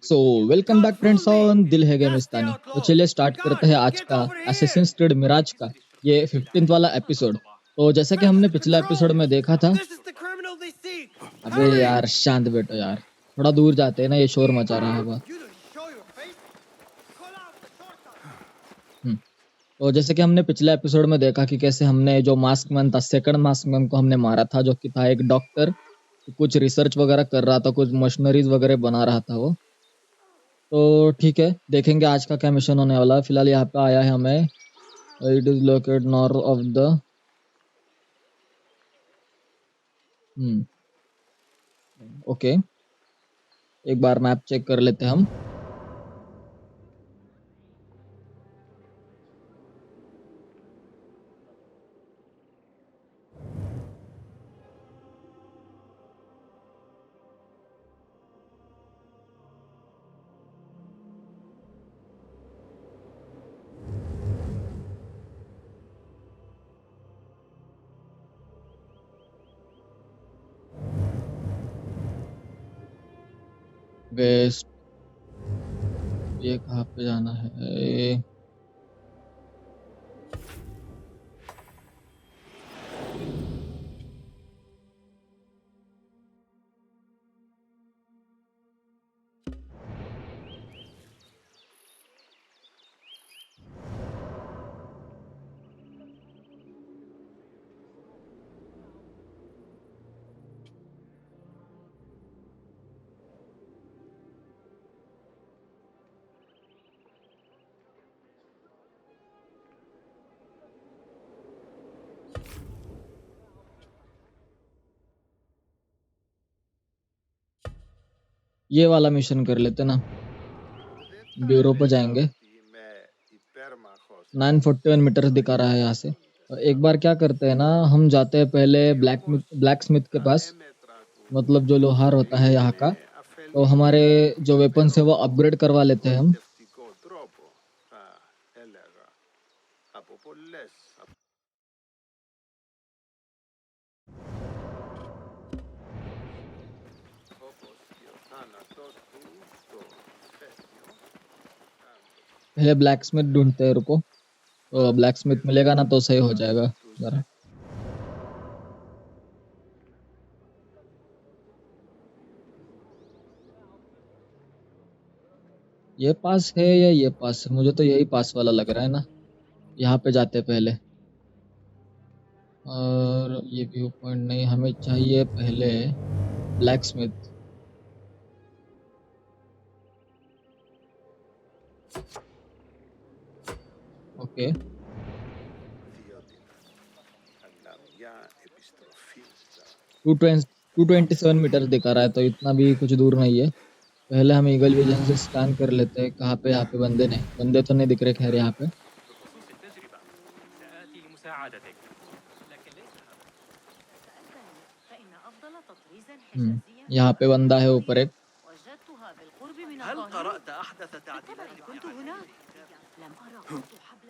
So welcome back friends on दिल है गेमिस्तानी। तो चलिए स्टार्ट करते हैं आज का असैसिन्स क्रीड मिराज का ये 15th वाला एपिसोड। तो जैसा कि हमने पिछला एपिसोड में देखा था। अबे यार शांत बैठो यार, थोड़ा दूर जाते हैं ना, ये शोर मचा रहा है वह। तो जैसे कि हमने पिछले एपिसोड में देखा कि कैसे हमने जो मास्क मैन था, सेकंड मास्क मैन को हमने मारा था, जो कि था एक डॉक्टर, कुछ रिसर्च वगैरह कर रहा था, कुछ मशीनरीज वगैरह बना रहा था वो। तो ठीक है, देखेंगे आज का क्या मिशन होने वाला है। फिलहाल यहाँ पे आया है हमें, it is located north of the okay, एक बार मैप चेक कर लेते हैं हम। वेस्ट, ये कहाँ पे जाना है? ये वाला मिशन कर लेते ना, ब्यूरो पे जाएंगे। 941 मीटर दिखा रहा है यहाँ से। तो एक बार क्या करते हैं ना, हम जाते हैं पहले ब्लैक स्मिथ के पास, मतलब जो लोहार होता है यहाँ का। तो हमारे जो वेपन है वो अपग्रेड करवा लेते हैं हम। पहले ब्लैक स्मिथ ढूंढते हैं, रुको। तो ब्लैक स्मिथ मिलेगा ना तो सही हो जाएगा जरा। ये पास है या ये पास है? मुझे तो यही पास वाला लग रहा है ना। यहाँ पे जाते पहले। और ये व्यू पॉइंट नहीं, हमें चाहिए पहले ब्लैक स्मिथ। ओके, 227 मीटर दिखा रहा है, तो इतना भी कुछ दूर नहीं है। पहले हम ईगल विजन से स्कैन कर लेते हैं कहाँ पे। यहाँ पे बंदे तो नहीं दिख रहे खैर यहाँ पे। यहाँ पे बंदा है ऊपर एक। هل قرأت أحدث تعديلات؟ كنت هناك. لم أرى حبل.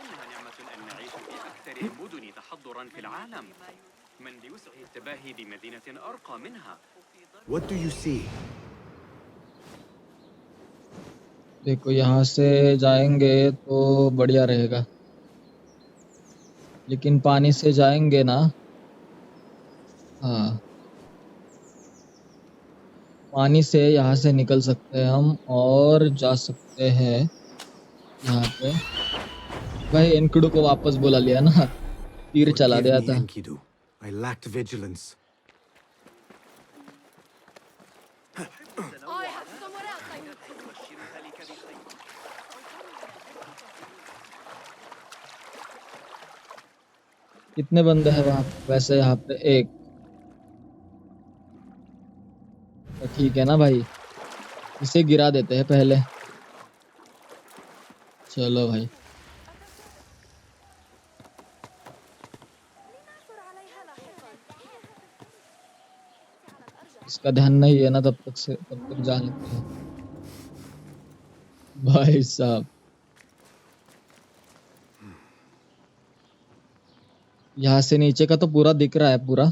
إنها نعمة أن نعيش في أكثر المدن تحضرا في العالم. من بوسعه التباهي بمدينة أرقى منها. What do you see? देखो यहाँ से जाएंगे तो बढ़िया रहेगा, लेकिन पानी से जाएंगे ना। हाँ, पानी से यहाँ से निकल सकते हैं हम और जा सकते हैं यहाँ पे। भाई एनकुडू को वापस बुला लिया ना, तीर चला Forgive दिया me, था। Enkidu. I lacked vigilance. कितने बंदे हैं वहाँ? वैसे यहाँ पे एक। तो ठीक है ना भाई, इसे गिरा देते हैं पहले। चलो भाई, इसका ध्यान नहीं है ना, तब तक जा लेते हैं भाई साहब। यहाँ से नीचे का तो पूरा दिख रहा है पूरा।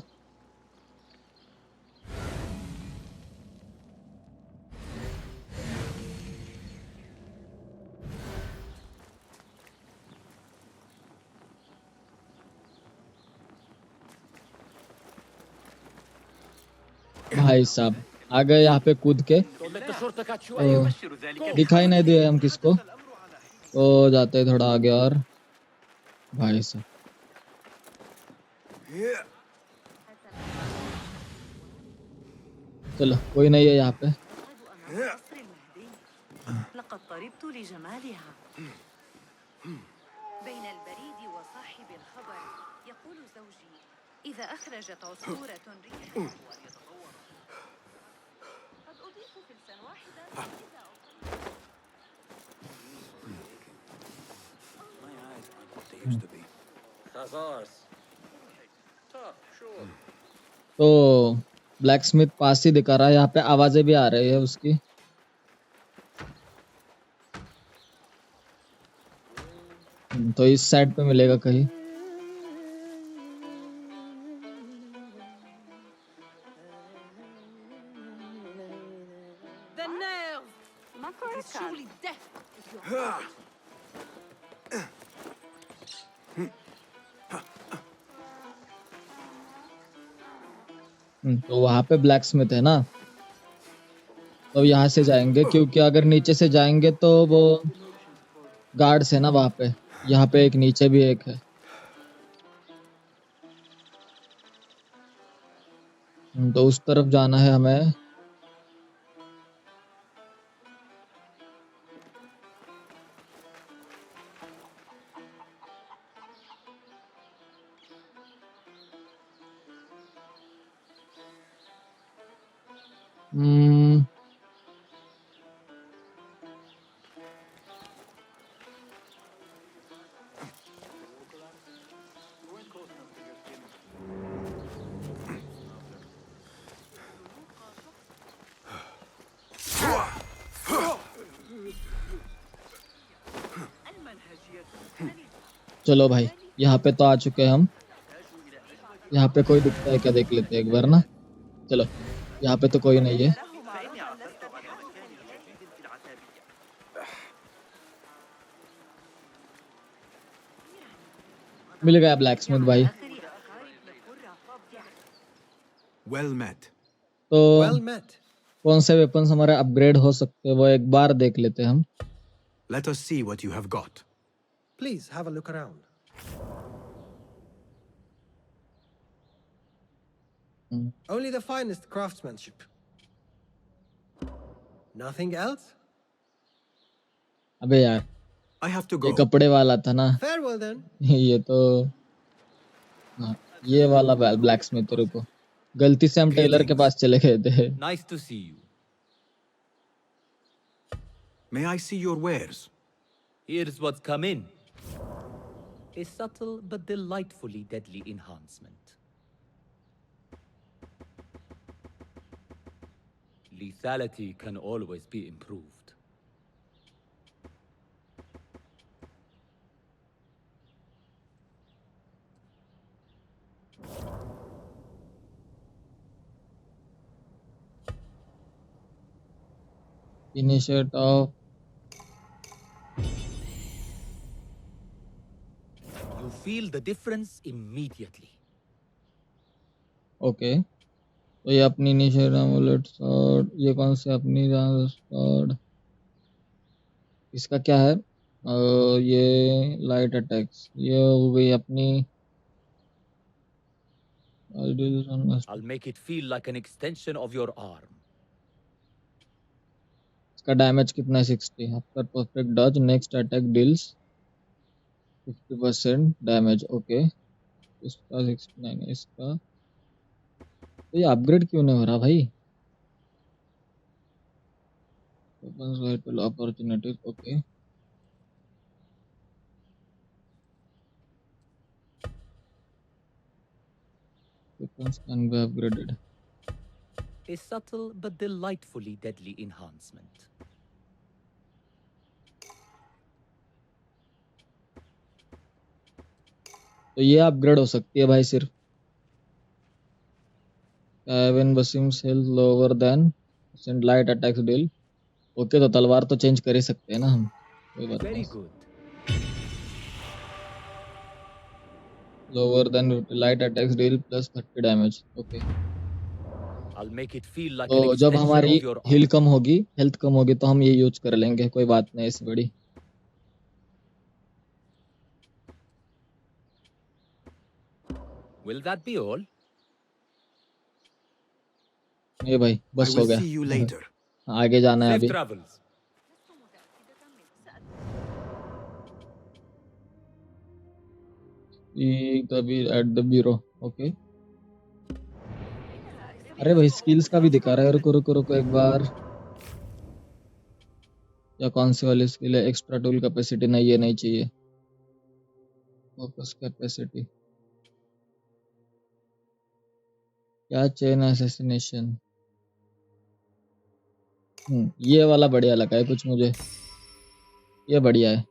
भाई साहब आ गए यहाँ पे कूद के। لا ओ, يبشر ذلك दिखाई नहीं दिए हम بحال. किसको। ओ जाते हैं थोड़ा आगे और भाई साहब चलो कोई नहीं है यहाँ पे। لقد طربت لجمالها. بين البريد وصاحب الخبر يقول زوجي إذا أخرجت عصفورة ريحها قد أضيف فلسا واحدا إذا तो ब्लैक स्मिथ पास ही दिखा रहा है, यहाँ पे आवाजें भी आ रही है उसकी। तो इस साइड पे मिलेगा कहीं। The nerve! It is surely death if you are caught. तो वहां पे ब्लैक स्मिथ है ना, तो यहाँ से जाएंगे क्योंकि अगर नीचे से जाएंगे तो वो गार्ड्स है ना वहां पे। यहाँ पे एक नीचे भी एक है। तो उस तरफ जाना है हमें। हम्म, चलो भाई यहाँ पे तो आ चुके हैं हम। यहाँ पे कोई दिखता है क्या देख लेते हैं एक बार ना। चलो यहाँ पे तो कोई नहीं है। मिल गया ब्लैक स्मिथ भाई। Well met. तो Well met. कौन से वेपन्स हमारे अपग्रेड हो सकते हैं वो एक बार देख लेते हैं हम। Let us see what you have got. Please have a look around. Only the finest craftsmanship. Nothing else? अबे यार I have to ये go. कपड़े वाला था ना। Farewell then. ये तो हाँ, ये वाला ब्लैक स्मिथ। रुको गलती से हम टेलर के Greetings. पास चले गए थे। Nice to see you. May I see your wares? Here's what's come in. A subtle but delightfully deadly enhancement. Lethality can always be improved. Initiate of You feel the difference immediately. Okay. तो ये अपनी initiate emulate shot. ये कौन से अपनी shot. इसका क्या है। ये लाइट अटैक्स ये हो गई अपनी। I'll make it feel like an extension of your arm. इसका डैमेज कितना है 60। After perfect dodge next attack deals 50% damage. Okay इसका 69 है इसका। तो ये अपग्रेड क्यों नहीं हो रहा भाई। Opportunities okay. Weapons can be upgraded. A subtle but delightfully deadly enhancement. तो ये अपग्रेड हो सकती है भाई सिर्फ। When Basim's health lower than send light attacks deal। Okay तो तलवार तो चेंज कर ही सकते हैं ना हम। कोई बात Very नहीं। good. Lower than light attacks deal plus 30 damage। Okay I'll make it feel like an तो जब extension हमारी of your हील arm. कम होगी, हेल्थ कम होगी, तो हम ये यूज कर लेंगे, कोई बात नहीं ऐसी बड़ी। Will that be all? ये भाई I बस will हो गया। see you later. आगे जाना है Safe अभी। travels. कभी एट द ब्यूरो, ओके। अरे भाई स्किल्स का भी दिखा रहा है, रुको रुको रुको एक बार। या कौन सी वाली स्किल है? एक्स्ट्रा टूल कैपेसिटी, नहीं ये नहीं चाहिए। फोकस कैपेसिटी, क्या चेन असैसिनेशन। ये वाला बढ़िया लगा है कुछ मुझे, ये बढ़िया है।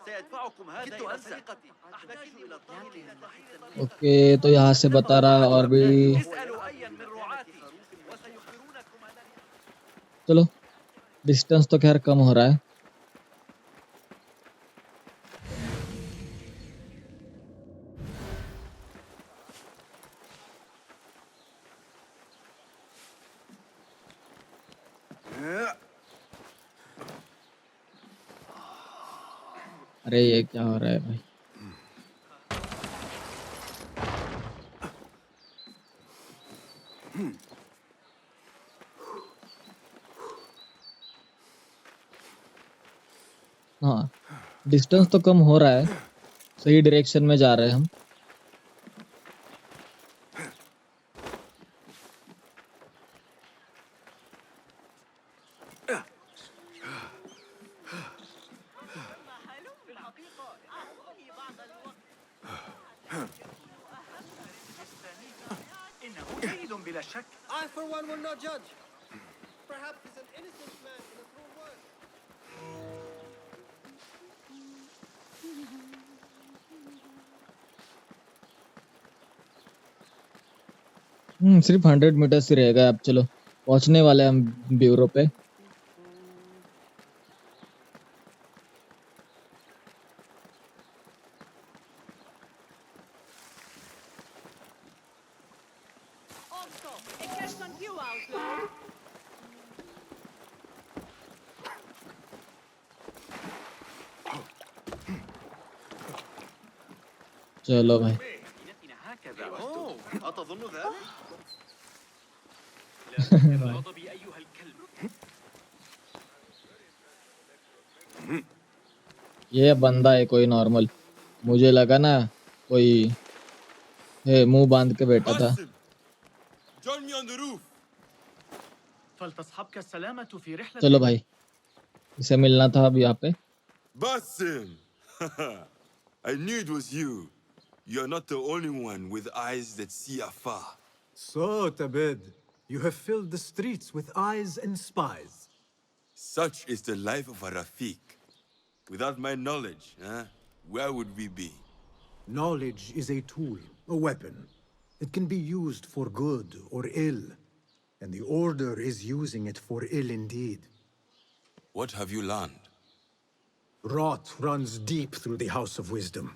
سيدفعكم هذا إلى سرقتي. أحتاج إلى الطهي لنتحيط. ओके तो यहाँ से बता रहा और भी। اسألوا أيا من رعاتي وسيخبرونكم أنني. चलो डिस्टेंस तो खैर कम हो रहा है। अरे ये क्या हो रहा है भाई? हाँ डिस्टेंस तो कम हो रहा है, सही डायरेक्शन में जा रहे हैं हम। إنه جيد بلا شك. I, for one, will not judge. Perhaps he's an innocent man in a cruel world. सिर्फ 100 मीटर्स ही रहेगा अब। चलो पहुंचने वाले हैं हम ब्यूरो पे। चलो भाई। مدينتنا هكذا. أوه أتظن ذلك؟ لا تكثر غضبي أيها الكلب. ये बंदा है कोई नॉर्मल, मुझे लगा ना कोई मुंह बांध के बैठा था। Join me on the roof. فلتصحبك السلامة في رحلة. चलो भाई, इसे मिलना था अब यहाँ पे। Basim! I knew it was you. You're not the only one with eyes that see afar. So, Tabid, you have filled the streets with eyes and spies. Such is the life of a Rafiq. Without my knowledge, where would we be? Knowledge is a tool, a weapon. It can be used for good or ill, and the Order is using it for ill indeed. What have you learned? Rot runs deep through the House of Wisdom.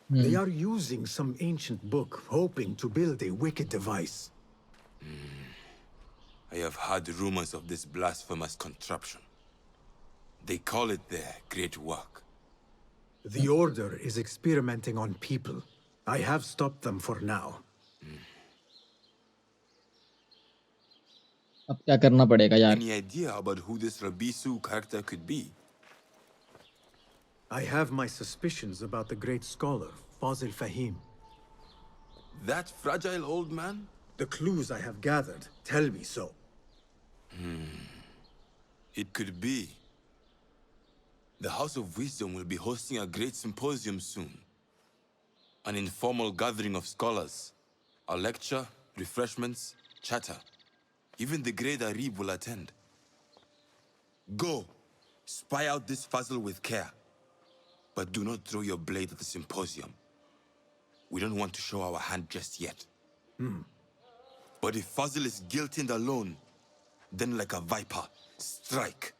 They are using some ancient book, hoping to build a wicked device. I have heard rumors of this blasphemous contraption. They call it their great work. The Order is experimenting on people. I have stopped them for now. अब क्या करना पड़ेगा यार? Any idea about who this Rabisu character could be? I have my suspicions about the great scholar, Fazil Fahim. That fragile old man? The clues I have gathered tell me so. It could be. The House of Wisdom will be hosting a great symposium soon. An informal gathering of scholars. A lecture, refreshments, chatter. Even the great Arib will attend. Go, spy out this Fazil with care. But do not throw your blade at the symposium. We don't want to show our hand just yet. But if Fazil is guilty and alone, then like a viper, strike.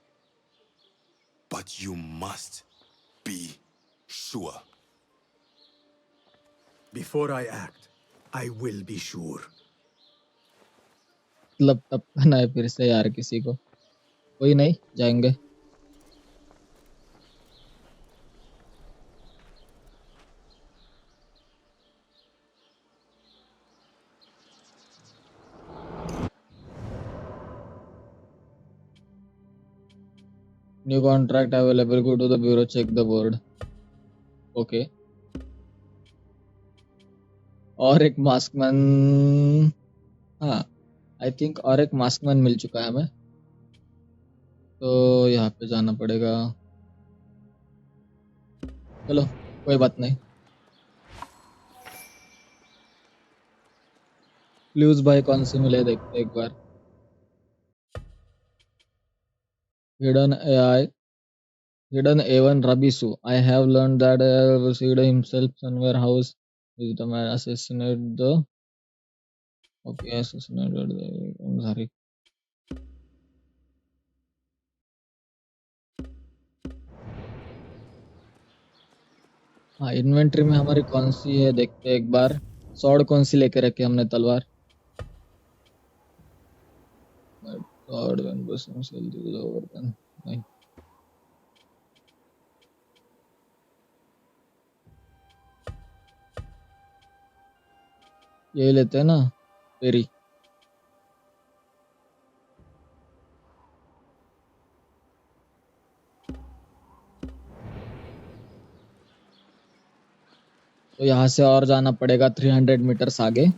But you must be sure. Before I act, I will be sure. मतलब टपकाना है फिर से यार किसी को। कोई नहीं, जाएंगे। New contract available, go to the bureau, check the board. Okay. और एक मास्कमैन, हाँ आई थिंक और एक मास्कमैन मिल चुका है हमें, तो यहाँ पे जाना पड़ेगा। चलो कोई बात नहीं। क्लूज भाई कौन से मिले देखते हैं एक बार। Hidden AI, hidden A1 Rabisu. I have learned that Sid himself somewhere house is the man assassinated the, okay, assassinated the, I'm sorry. हाँ इन्वेंट्री में हमारी कौन सी है देखते हैं एक बार। सॉर्ड कौन सी लेके रखे हमने, तलवार। सॉर्ड गन बस नहीं। ये लेते हैं ना, पेरी। तो यहाँ से और जाना पड़ेगा 300 मीटर्स आगे।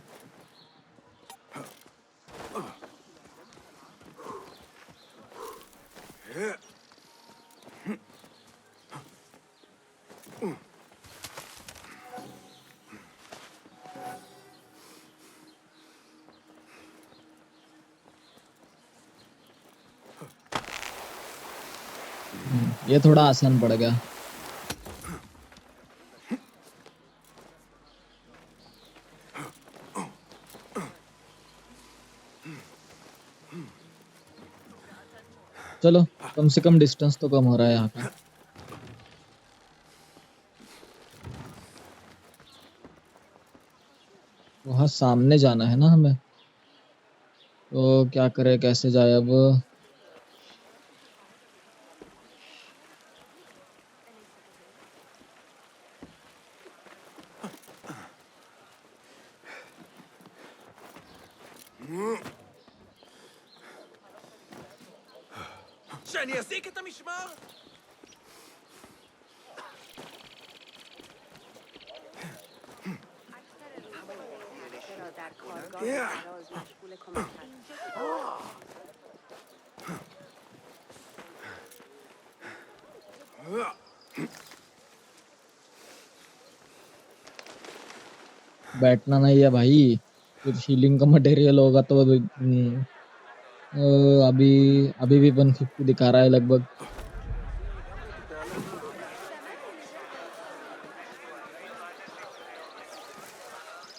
ये थोड़ा आसान पड़ गया। चलो कम से कम डिस्टेंस तो कम हो रहा है यहाँ का। वहाँ सामने जाना है ना हमें, तो क्या करे, कैसे जाए अब। बैठना नहीं है भाई, कुछ हीलिंग का मटेरियल होगा तो अभी अभी भी 150 दिखा रहा है लगभग।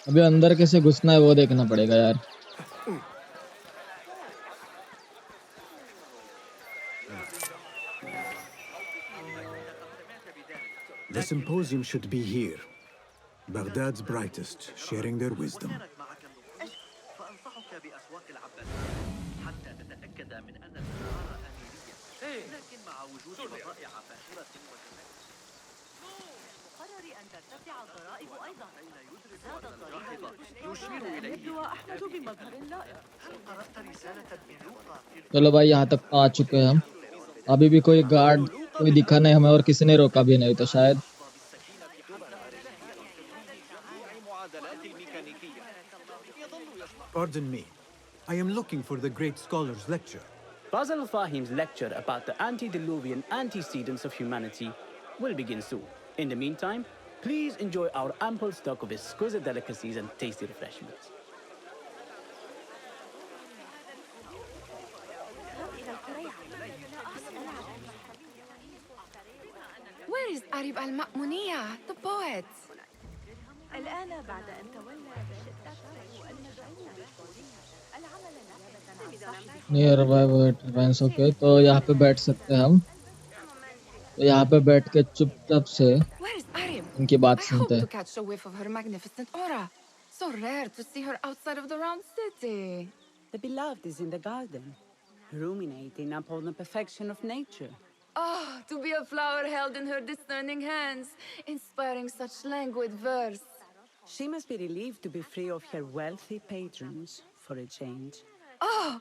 अभी अंदर कैसे घुसना है वो देखना पड़ेगा यार। The symposium should be here. Baghdad's brightest, sharing their wisdom. فأنصحك بأسواق العباسية حتى تتأكد من أن الأسعار آمنية، لكن مع وجود بضائع فاخرة وجمال. مقرر أن ترتفع الضرائب أيضا. هذا الضريبة يشير إليه. يبدو أحمد بمظهر لائق. هل قرأت رسالة ابن لوقا في चलो भाई यहाँ तक तो आ चुके हैं हम। अभी भी कोई गार्ड कोई दिखा नहीं हमें, और किसी ने रोका भी नहीं, तो शायद Pardon me. I am looking for the great scholar's lecture. Fazl Fahim's lecture about the antediluvian antecedents of humanity will begin soon. In the meantime, please enjoy our ample stock of exquisite delicacies and tasty refreshments. Where is Arib al-Ma'muniya, the poet? الآن بعد أن تولى العمل near by friends. Okay, तो यहाँ पे बैठ सकते हैं हम। तो यहाँ पे बैठ के चुपचाप से Where is Arib? इनकी बात I सुनते hope हैं। to catch a whiff of her magnificent aura. So rare to see her outside of the round city. The beloved is in the garden, ruminating upon the perfection of nature. Oh, to be a flower held in her discerning hands, inspiring such languid verse. She must be relieved to be free of her wealthy patrons for a change. Oh,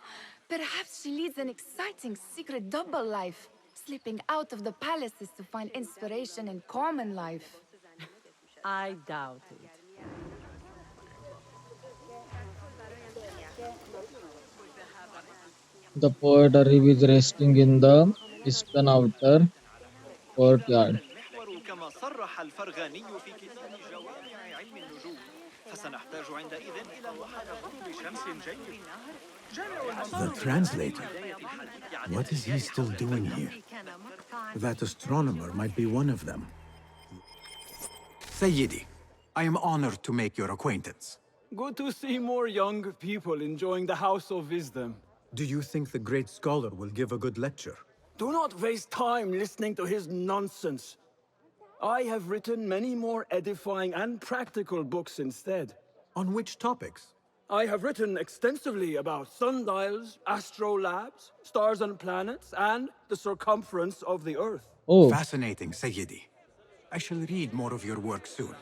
perhaps she leads an exciting secret double life, slipping out of the palaces to find inspiration in common life. I doubt it. The poet is resting in the eastern outer courtyard. المحور كما صرح الفرغاني في كتاب جوامع علم النجوم فسنحتاج عندئذ إلى وحدة غروب شمس جيد. The translator? What is he still doing here? That astronomer might be one of them. Sayyidi, I am honored to make your acquaintance. Good to see more young people enjoying the House of Wisdom. Do you think the great scholar will give a good lecture? Do not waste time listening to his nonsense. I have written many more edifying and practical books instead. On which topics? I have written extensively about sundials, astrolabes, stars and planets, and the circumference of the Earth. Oh, Fascinating, Sayyidi. I shall read more of your work soon.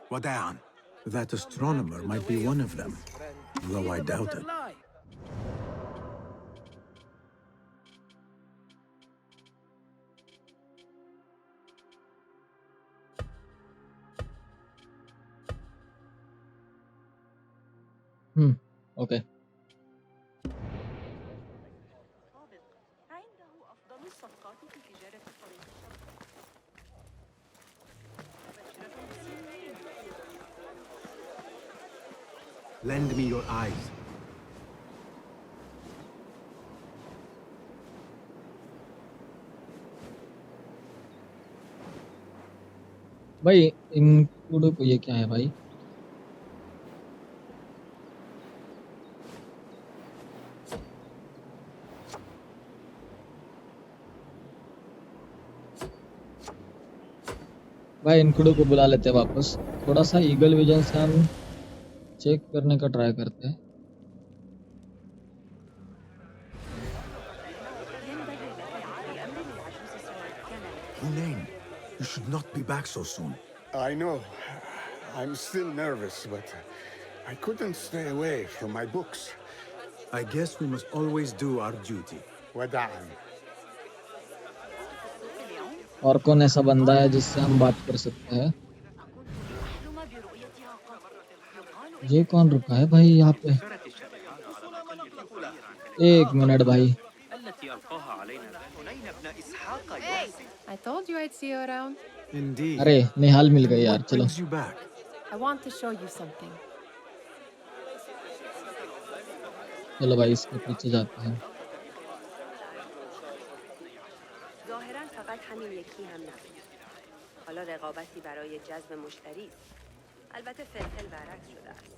Wada'an. That astronomer might be one of them, though I doubt it. okay. Lend me your eyes. भाई include ये क्या है भाई? भाई include को बुला लेते हैं वापस। थोड़ा सा ईगल विजन से हम चेक करने का ट्राई करते हैं। Hunain, you should not be back so soon. I know. I'm still nervous, but I couldn't stay away from my books. I guess we must always do our duty. Wada'an. और कौन ऐसा बंदा है जिससे हम बात कर सकते हैं? ये कौन रुका है भाई यहाँ पे? एक मिनट भाई। I told you I'd see you around. Indeed. अरे निहाल मिल गई यार, What चलो। brings you back? I want to show you something. चलो भाई इसके पीछे जाते हैं। ظاهراً فقط همین یکی هم نبود. حالا رقابتی برای جذب مشتری است. البته فلفل برعکس شده است.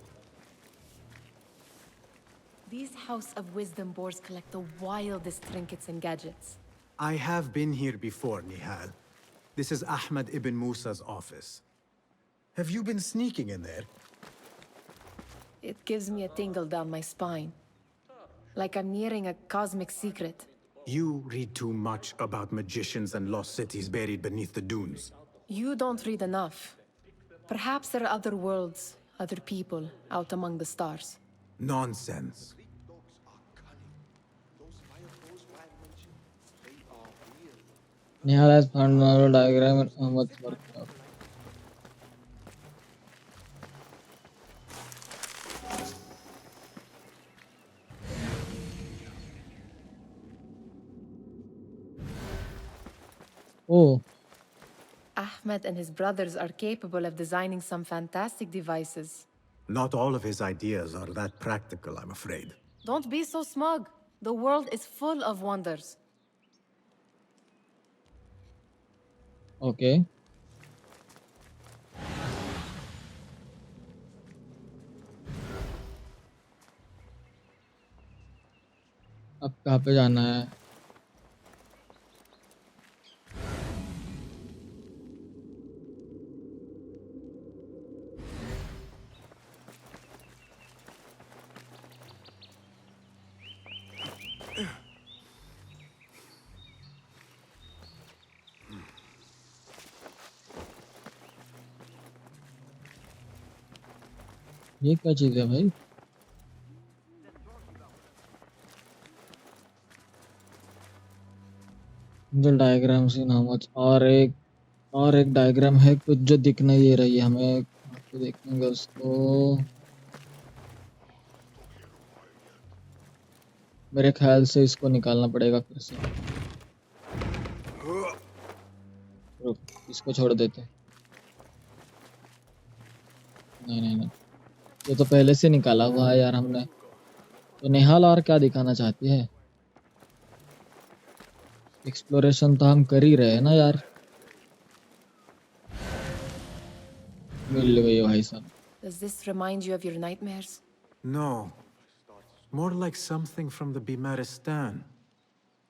These House of Wisdom boars collect the wildest trinkets and gadgets. I have been here before, Nihal. This is Ahmed ibn Musa's office. Have you been sneaking in there? It gives me a tingle down my spine. Like I'm nearing a cosmic secret. You read too much about magicians and lost cities buried beneath the dunes. You don't read enough. Perhaps there are other worlds, other people, out among the stars. Nonsense. Nihal has found another diagram in Ahmed's workshop. Oh, Ahmed and his brothers are capable of designing some fantastic devices. Not all of his ideas are that practical, I'm afraid. Don't be so smug. The world is full of wonders. okay. अब कहाँ पे जाना है? ये क्या चीज है भाई? जो डायग्राम सी नाम और एक डायग्राम है कुछ जो दिख नहीं रही है हमें, कहाँ पे देखेंगे उसको? मेरे ख्याल से इसको निकालना पड़ेगा फिर से। रुक, इसको छोड़ देते। नहीं नहीं नहीं, ये तो पहले से निकाला हुआ है यार हमने। तो नेहाल और क्या दिखाना चाहती है? एक्सप्लोरेशन तो हम कर ही रहे हैं ना यार। मिल गई भाई साहब। Does this remind you of your nightmares? No. More like something from the Bimaristan.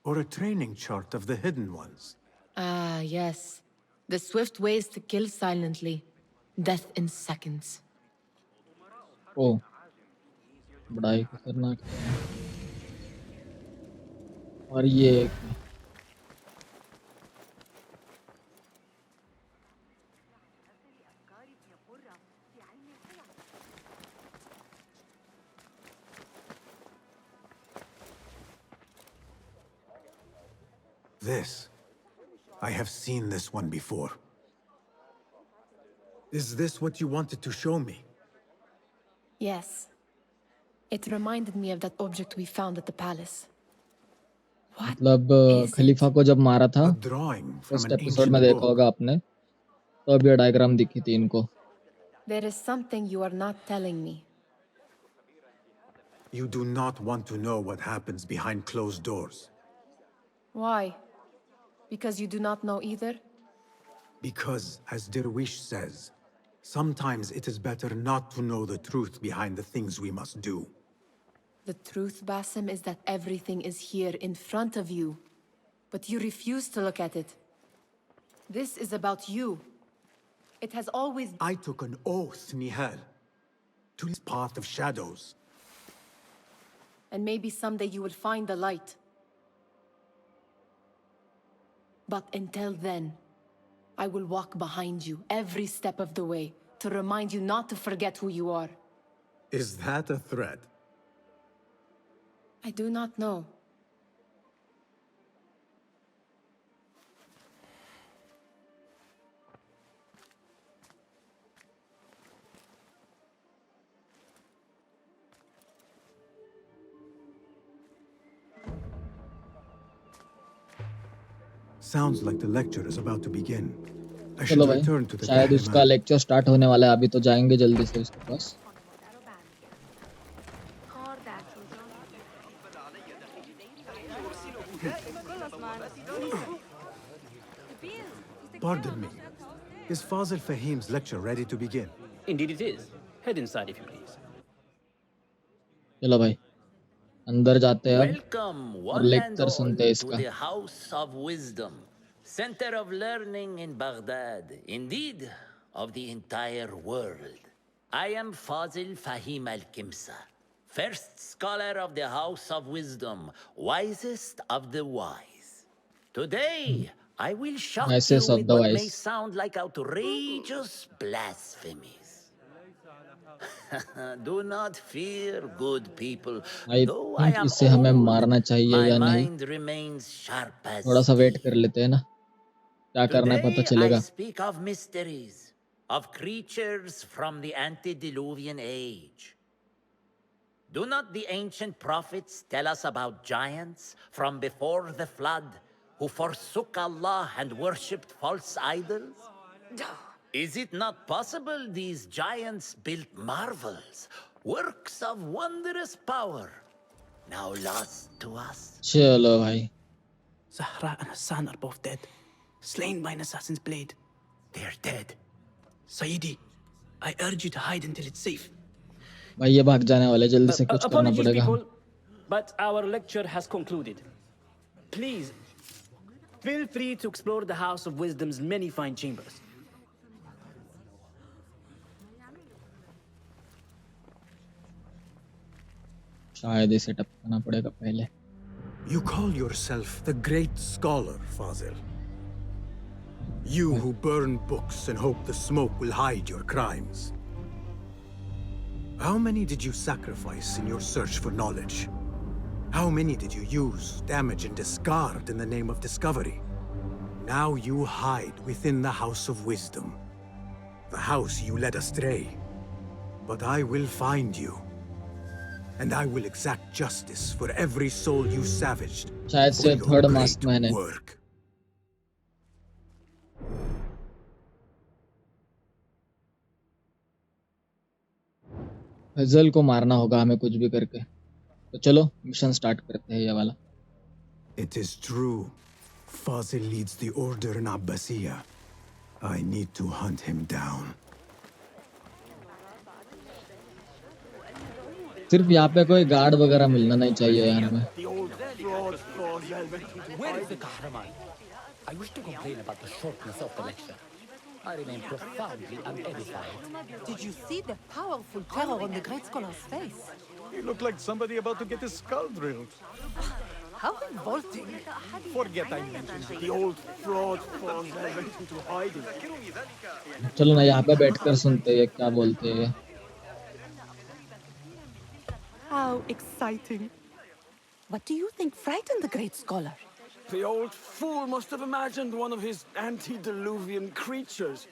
Or a training chart of the hidden ones. Ah, yes. The swift ways to kill silently. Death in seconds. ओ, बड़ा ही खतरनाक है। और ये This. I have seen this one before. Is this what you wanted to show me? Yes. It reminded me of that object we found at the palace. मतलब खलीफा को जब मारा था फर्स्ट एपिसोड में देखा होगा आपने, तो अब ये डायग्राम दिखी थी इनको। There is something you are not telling me. You do not want to know what happens behind closed doors. Why? Because you do not know either? Because, as Derwish says, sometimes it is better not to know the truth behind the things we must do. The truth, Basim, is that everything is here in front of you. But you refuse to look at it. This is about you. It has always... I took an oath, Nihal, to this path of shadows. And maybe someday you will find the light. But until then, I will walk behind you every step of the way to remind you not to forget who you are. Is that a threat? I do not know. Sounds like the lecture is about to begin. I चलो should भाई, return to the शायद उसका lecture start होने वाला है, अभी तो जाएंगे जल्दी से उसके पास। Pardon me. Is Fazil Fahim's lecture ready to begin? Indeed it is. Head inside if you please. चलो भाई, अंदर जाते हैं Welcome, अब और one and लेक्चर सुनते हैं all, to इसका। the House of Wisdom, center of learning in Baghdad, indeed, of the entire world. I am Fazil Fahim al-Kimsa, first scholar of the House of Wisdom, wisest of the wise. Today, I will shock you Wisest of with the what may wise. sound like outrageous blasphemies. Do not fear, good people. I Though I think am इसे हमें old, मारना चाहिए my या नहीं, mind remains sharp as थोड़ा सा wait steel. कर लेते हैं ना, क्या करना है पता Today I चलेगा। speak of mysteries, of creatures from the antediluvian age. Do not the ancient prophets tell us about giants from before the flood who forsook Allah and worshipped false idols? Is it not possible these giants built marvels, works of wondrous power, now lost to us? चलो भाई, Zahra and Hassan are both dead, slain by an assassin's blade. They're dead. Sayyidi, I urge you to hide until it's safe. भाई ये भाग जाने वाले, जल्दी से कुछ करना Apologies, पड़ेगा। people, but our lecture has concluded. Please, feel free to explore the House of Wisdom's many fine chambers. शायद इसे टपकाना पड़ेगा पहले। You call yourself the great scholar, Fazil. You who burn books and hope the smoke will hide your crimes. How many did you sacrifice in your search for knowledge? How many did you use, damage, and discard in the name of discovery? Now you hide within the House of Wisdom. The house you led astray. But I will find you. And I will exact justice for every soul you savaged. शायद For से your third great maskman है। work. फजल को मारना होगा हमें कुछ भी करके। तो चलो मिशन स्टार्ट करते हैं ये वाला। It is true. Fazil leads the order in Abbasiyya. I need to hunt him down. सिर्फ यहाँ पे कोई गार्ड वगैरह मिलना नहीं चाहिए यार हमें। Where is the Kahraman? I wish to complain about the shortness of the lecture. I remain profoundly unedified. Did you see the powerful terror on the great scholar's face? He looked like somebody about to get his skull drilled. How revolting. Forget I mentioned it. The old fraud Fazil went into hiding. चलो ना यहाँ पे बैठकर सुनते हैं क्या बोलते हैं। How exciting. What do you think frightened the great scholar? The old fool must have imagined one of his antediluvian creatures.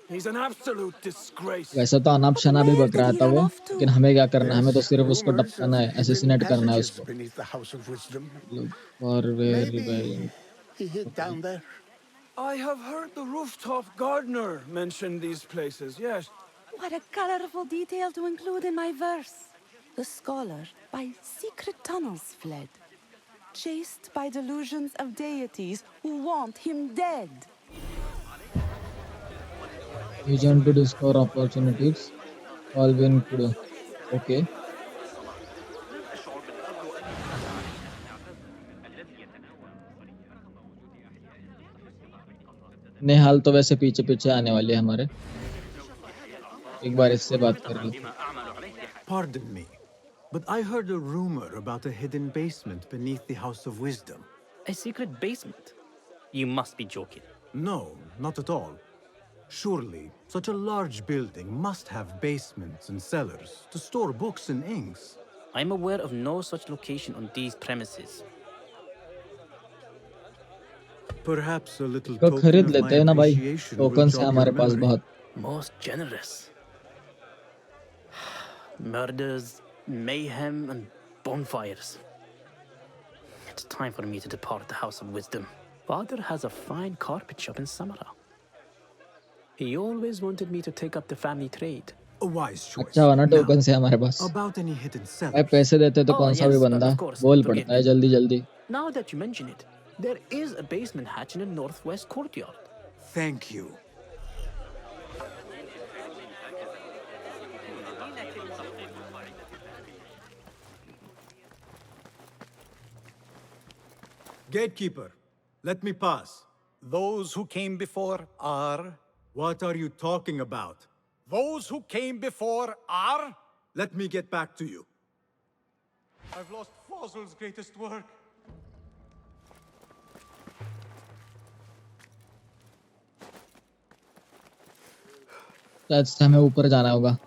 He's an absolute disgrace. वैसे तो अनाप शनाप भी बक रहा था वो, लेकिन हमें क्या करना है? हमें तो सिर्फ उसको टपकाना है, असैसिनेट करना है उसको। beneath the House of Wisdom. और Maybe he hid down there. I have heard the rooftop gardener mention these places, yes. What a colorful detail to include in my verse. The scholar by secret tunnels fled, chased by delusions of deities who want him dead. vision to discover opportunities, all been good. Okay. Nehal तो वैसे पीछे पीछे आने वाले हैं हमारे। एक बार इससे बात कर ली। Pardon me, but I heard a rumor about a hidden basement beneath the House of Wisdom. A secret basement? You must be joking. No, not at all. Surely, such a large building must have basements and cellars to store books and inks. I'm aware of no such location on these premises. Perhaps a little तो token खरीद of my लेते हैं ना भाई, appreciation will tokens है jog हमारे your pass memory. बहुत। Most generous. Murders, mayhem, and bonfires. It's time for me to depart the House of Wisdom. Father has a fine carpet shop in Samara. He always wanted me to take up the family trade. A wise choice. अच्छा वाला Now, tokens है हमारे पास। about any hidden भाई cellars. पैसे देते तो कौन सा भी yes, बंदा of course, बोल forgive पड़ता है me. जल्दी जल्दी। Now that you mention it, there is a basement hatch in the northwest courtyard. Thank you. Gatekeeper, let me pass. Those who came before are... What are you talking about? Those who came before are... Let me get back to you. I've lost Fazil's greatest work. शायद से हमें ऊपर जाना होगा।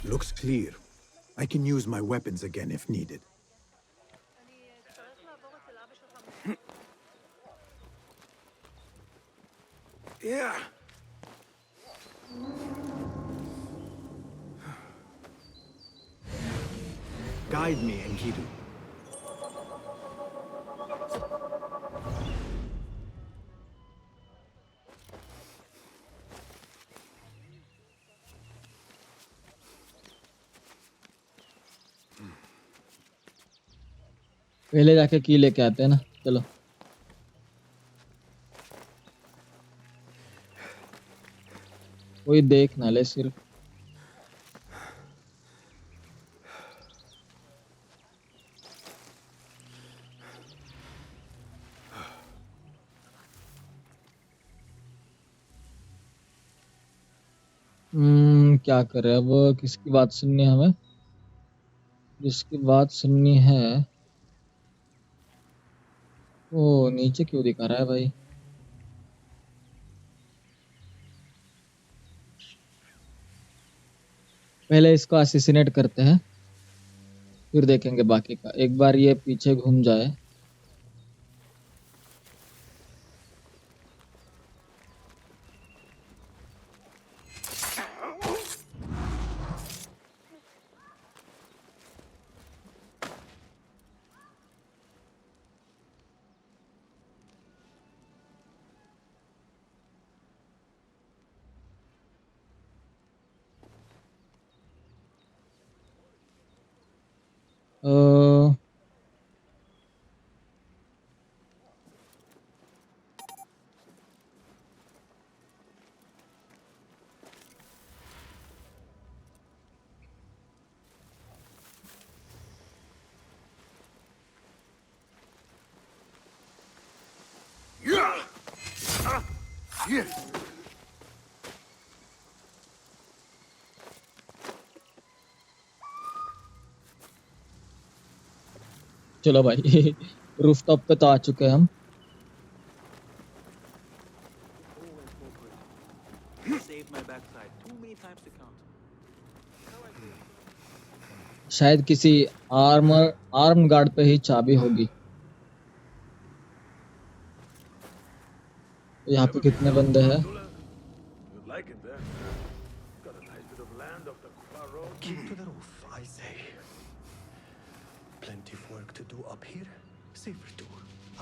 Looks clear. I can use my weapons again if needed. Yeah. Guide me, Enkidu. पहले जाके की लेके आते हैं ना, चलो। कोई देख ना ले सिर्फ। क्या करें अब? किसकी बात सुननी है हमें? जिसकी बात सुननी है। ओ नीचे क्यों दिखा रहा है भाई? पहले इसको असिसिनेट करते हैं, फिर देखेंगे बाकी का। एक बार ये पीछे घूम जाए। अ, Here. चलो भाई रूफटॉप पे तो आ चुके हैं हम। Saved my backside too many times to count. शायद किसी आर्म गार्ड पे ही चाबी होगी। यहाँ पे कितने बंदे हैं? You'd like it there. Got a nice bit of land off the Kufa Road. Keep to the roof, I say. Plenty of work to do up here. Safer too.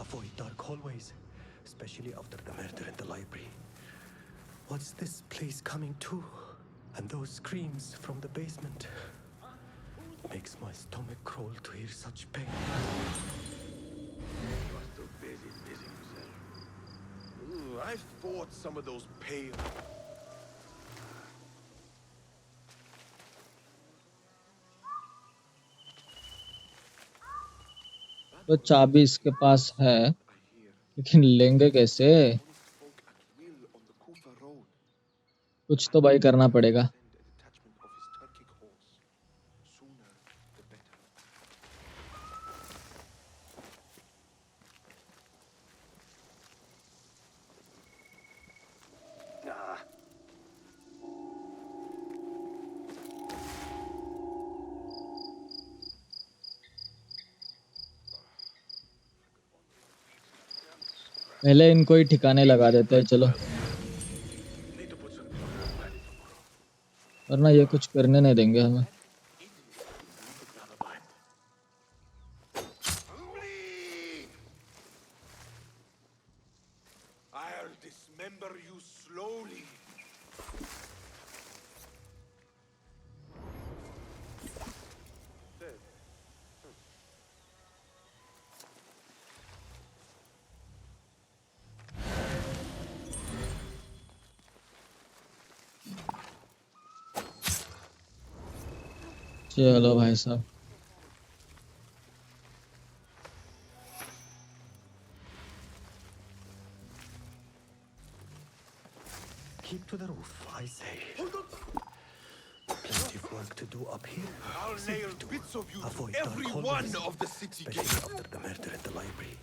Avoid dark hallways, especially after the murder in the library. What's this place coming to? And those screams from the basement. Makes my stomach crawl to hear such pain. You are too busy dizzying yourself. Ooh, I fought some of those pale. तो चाबी इसके पास है, लेकिन लेंगे कैसे? कुछ तो भाई करना पड़ेगा। पहले इनको ही ठिकाने लगा देते हैं, चलो, वरना ये कुछ करने नहीं देंगे हमें। I'll dismember you slowly. चलो भाई साहब, Keep to the roof, I say. Plenty of work to do up here. I'll nail bits of you to Avoid dark every hallways, one of the city especially gates. after the murder in the library.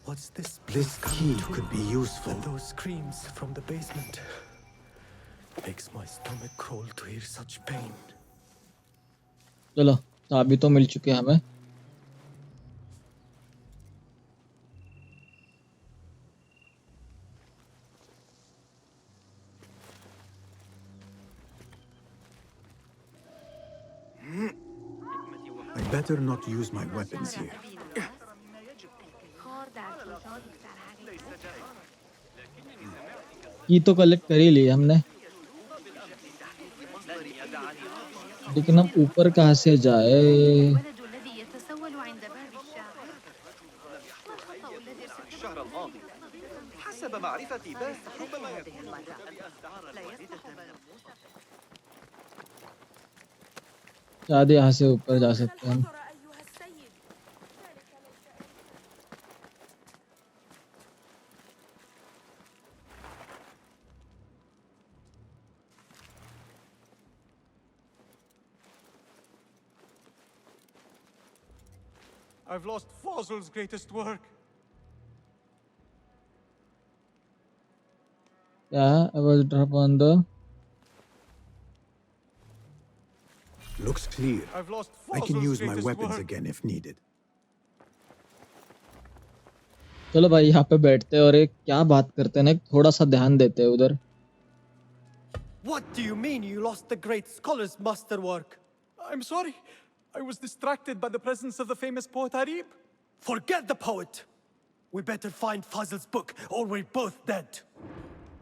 What's this? This key could be useful. And those screams from the basement. Makes my stomach crawl to hear such pain. चलो चाबी तो मिल चुके हैं हमें। I better not use my weapons here. की तो collect कर ही ली हमने, लेकिन हम ऊपर कहाँ से जाए? الشهر الماضي حسب معرفتي بس ربما يكون शायद यहाँ से ऊपर जा सकते हैं हम। I've lost Fossil's greatest work. Yeah, I was drop on the. Looks clear. I've lost I can Fossil's use my greatest weapons work. again if needed. चलो भाई यहाँ पे बैठते हैं और एक क्या बात करते हैं ना, एक थोड़ा सा ध्यान देते हैं उधर. What do you mean you lost the great scholar's masterwork? I'm sorry. I was distracted by the presence of the famous poet Arib. Forget the poet. We better find Fazl's book, or we're both dead.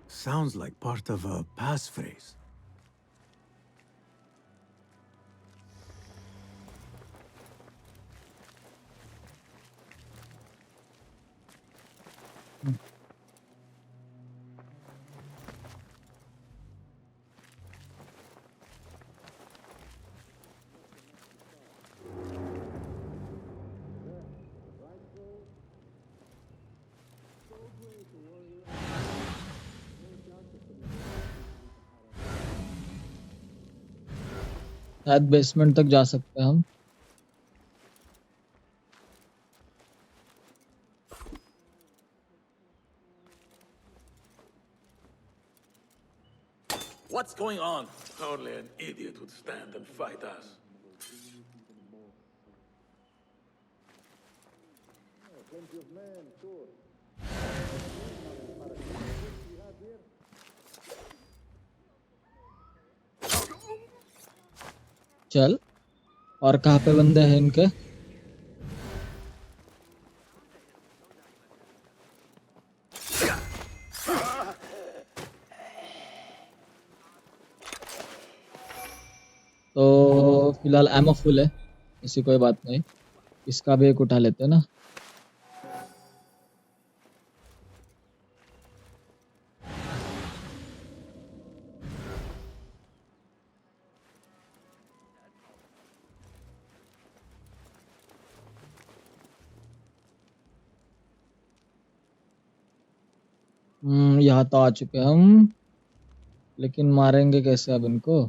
Sounds like part of a passphrase. शायद basement तक जा सकते हैं हम. What's going on? Only an idiot would stand and fight us. चल, और कहाँ पे बंदे हैं इनके? तो फिलहाल एमो फुल है, ऐसी कोई बात नहीं. इसका भी एक उठा लेते हैं ना. यहाँ तो आ चुके हम, लेकिन मारेंगे कैसे अब इनको?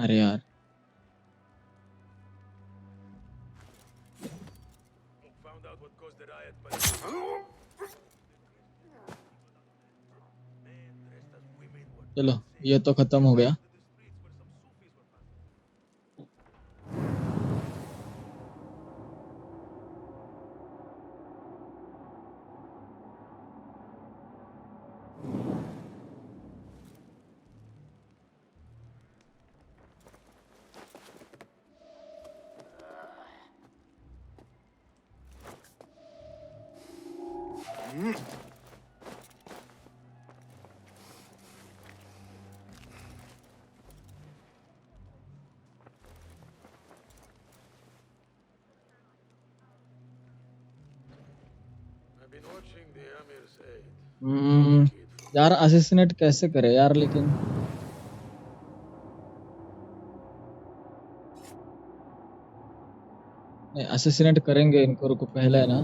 अरे यार, चलो ये तो खत्म हो गया. यार असिसिनेट कैसे करे यार, लेकिन नहीं, असिसिनेट करेंगे इनको. रुको, पहले है ना.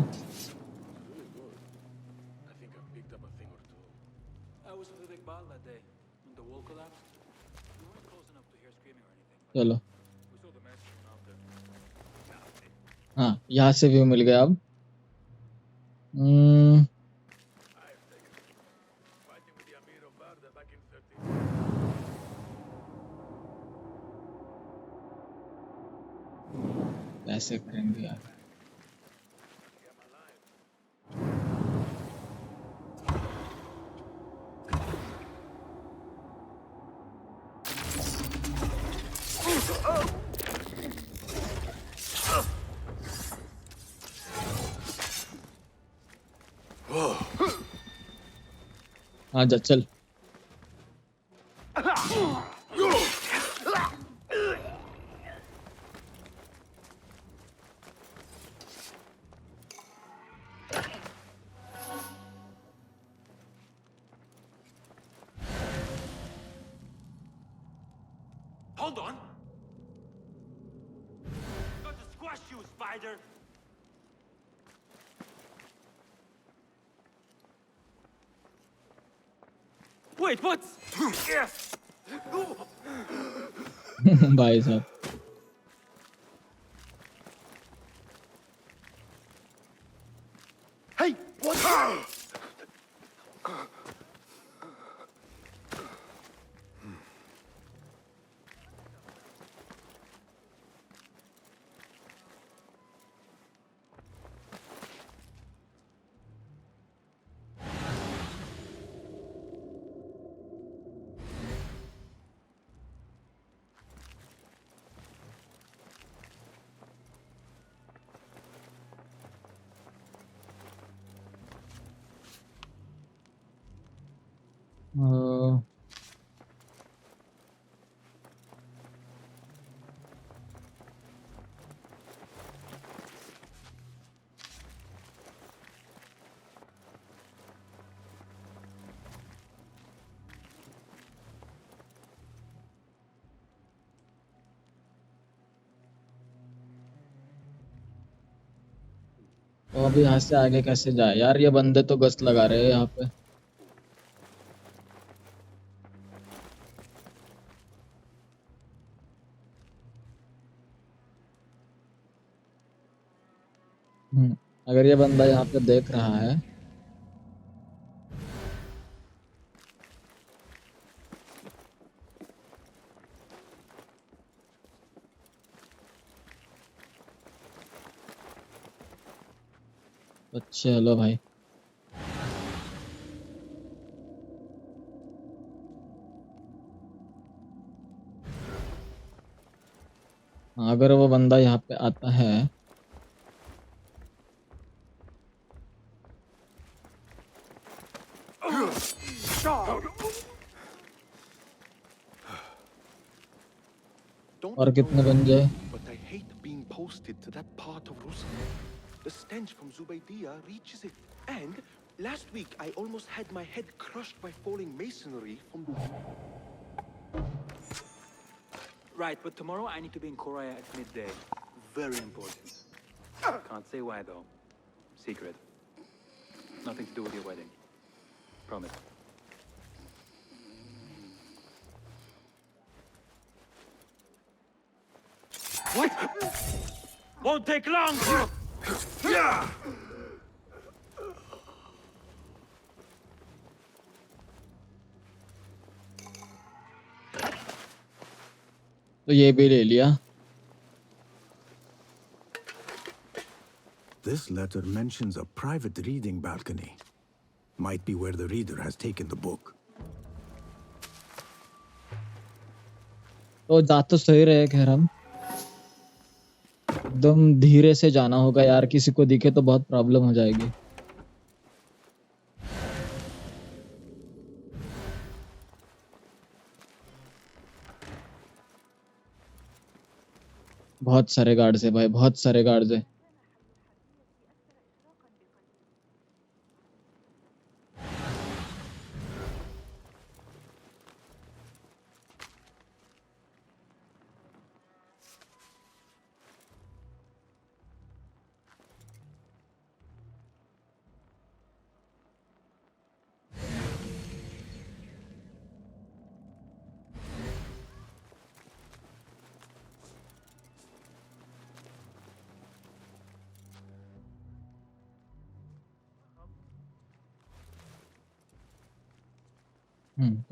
चलो, हाँ यहाँ से व्यू मिल गया अब. कैसे करेंगे यार? हाँ जा, चल. Hold on. spider! Wait, what? Yes! भाई साहब Hey, what? अ, तो अभी यहाँ से आगे कैसे जाए यार, ये बंदे तो गश्त लगा रहे हैं यहाँ पे। अगर ये बंदा यहाँ पे देख रहा है तो चलो भाई। अगर वो बंदा यहाँ पे आता है Don't और कितने know, बन जाए। but I hate being posted to that part of Russia. The stench from Zubaydia reaches it. And last week I almost had my head crushed by falling masonry from the... Right, but tomorrow I need to be in Korea at midday. Very important. Can't say why though. Secret. Nothing to do with your wedding. Promise. What? Won't take long! तो ये भी ले लिया। This letter mentions a private reading balcony. Might be where the reader has taken the book. तो जा तो सही रहे, खैर हम एकदम धीरे से जाना होगा यार, किसी को दिखे तो बहुत प्रॉब्लम हो जाएगी। बहुत सारे गार्ड्स है भाई, बहुत सारे गार्ड्स है।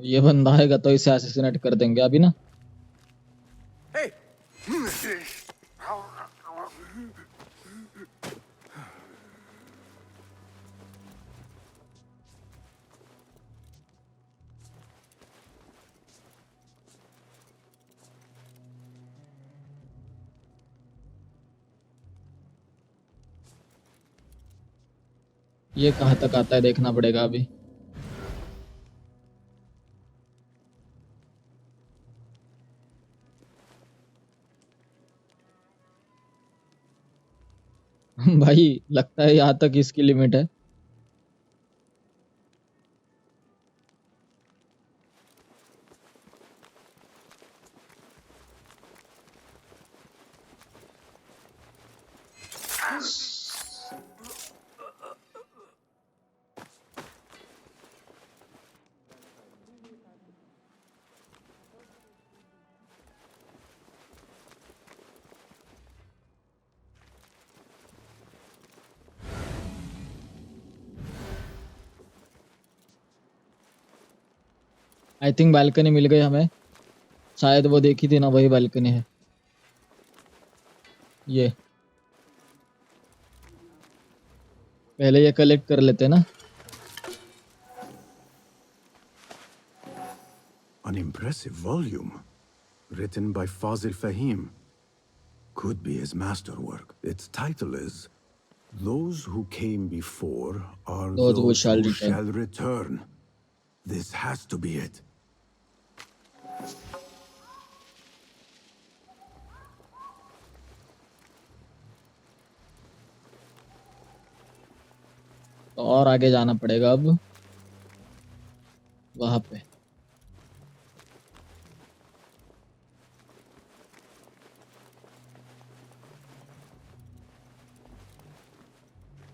ये बंदा आएगा तो इसे असैसिनेट कर देंगे अभी ना। Hey! ये कहाँ तक आता है देखना पड़ेगा अभी। भाई लगता है यहाँ तक इसकी लिमिट है। आई थिंक बालकनी मिल गई हमें, शायद वो देखी थी ना, वही बालकनी है ये। पहले ये कलेक्ट कर लेते ना। An impressive volume, written by Fazil Fahim. Could be his masterwork. Its title is Those Who Came Before Are Those who Those shall Who return. Shall Return. This has to be it. तो और आगे जाना पड़ेगा अब वहां पे।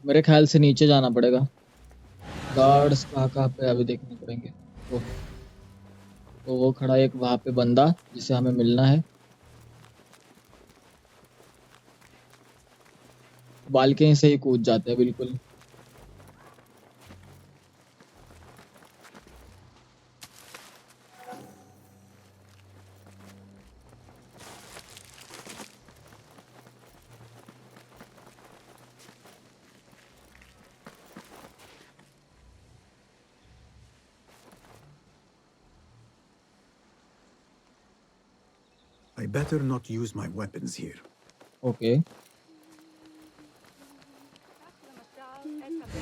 मेरे ख्याल से नीचे जाना पड़ेगा। गार्ड्स कहाँ पे अभी देखने पड़ेंगे। तो वो खड़ा है एक वहां पे बंदा जिसे हमें मिलना है। बालकनी से ही कूद जाते हैं बिल्कुल। I better not use my weapons here. Okay.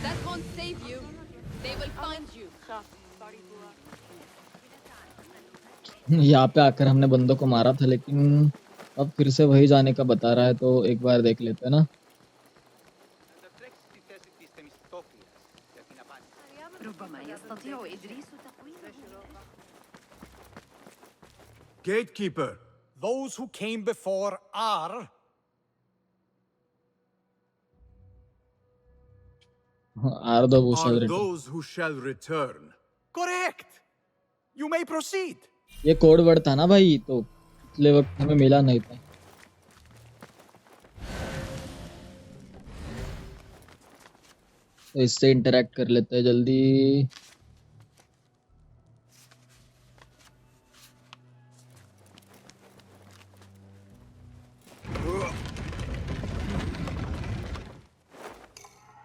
That won't save you. They will find you. यहाँ पे आकर हमने बंदों को मारा था, लेकिन अब फिर से वही जाने का बता रहा है, तो एक बार देख लेते हैं ना। Gatekeeper, Those who came before are... are those who shall return. Correct! You may proceed. ये कोड वर्ड था ना भाई, तो पिछले वक्त हमें मिला नहीं था। तो इससे इंटरेक्ट कर लेते हैं जल्दी।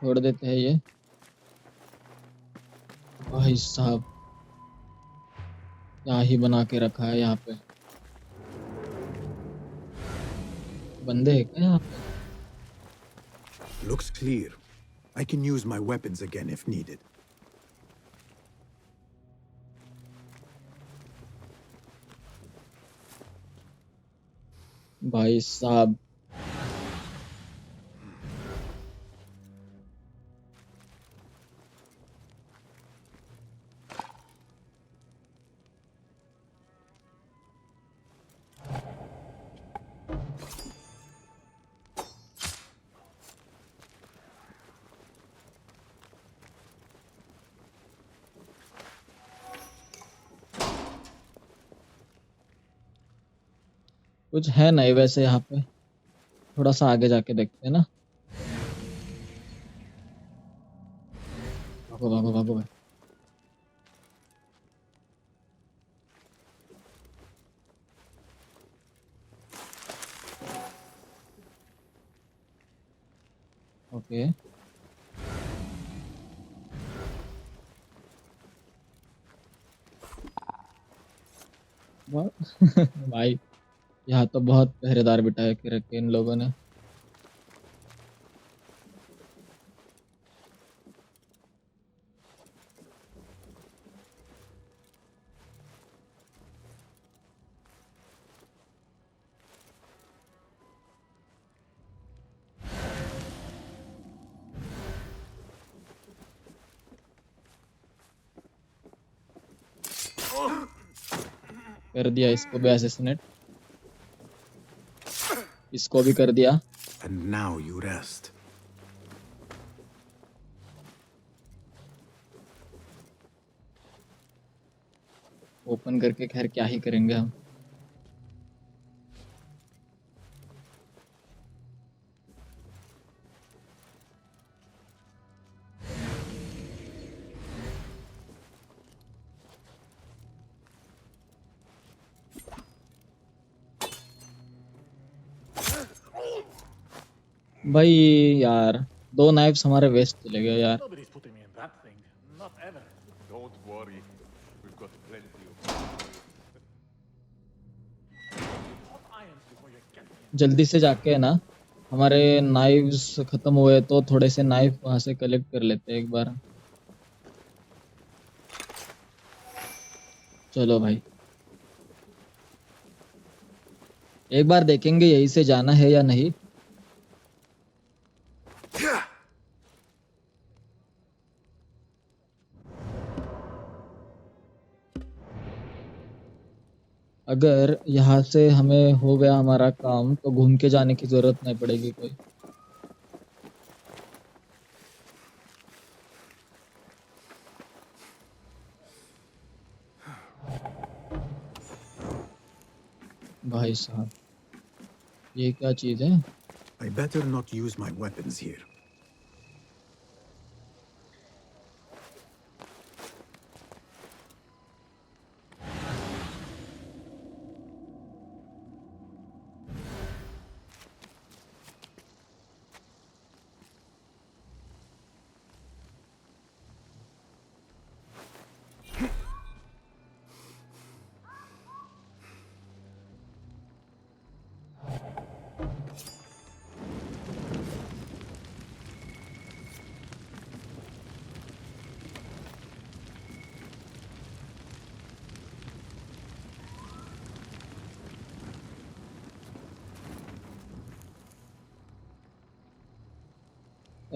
छोड़ देते हैं ये। भाई साहब क्या ही बना के रखा है यहाँ पे। बंदे हैं क्या यहाँ पे? Looks clear. I can use my weapons again if needed. भाई साहब कुछ है नहीं वैसे यहाँ पे। थोड़ा सा आगे जाके देखते हैं ना। भागो भागो भागो भाई। ओके भाई यहाँ तो बहुत पहरेदार बिठाए के रखे इन लोगों ने। कर दिया इसको भी असैसिनेट, इसको भी कर दिया। And now you rest. Open करके खैर क्या ही करेंगे हम। भाई यार 2 नाइफ्स हमारे वेस्ट चले गए यार। Nobody's putting me in that thing. Not ever. Don't worry. We've got plenty of Hot irons before you get me. जल्दी से जाके ना हमारे नाइव्स खत्म हुए तो थोड़े से नाइफ वहां से कलेक्ट कर लेते हैं एक बार। चलो भाई एक बार देखेंगे यहीं से जाना है या नहीं। अगर यहाँ से हमें हो गया हमारा काम तो घूम के जाने की जरूरत नहीं पड़ेगी कोई। भाई साहब ये क्या चीज है? I better not use my weapons here.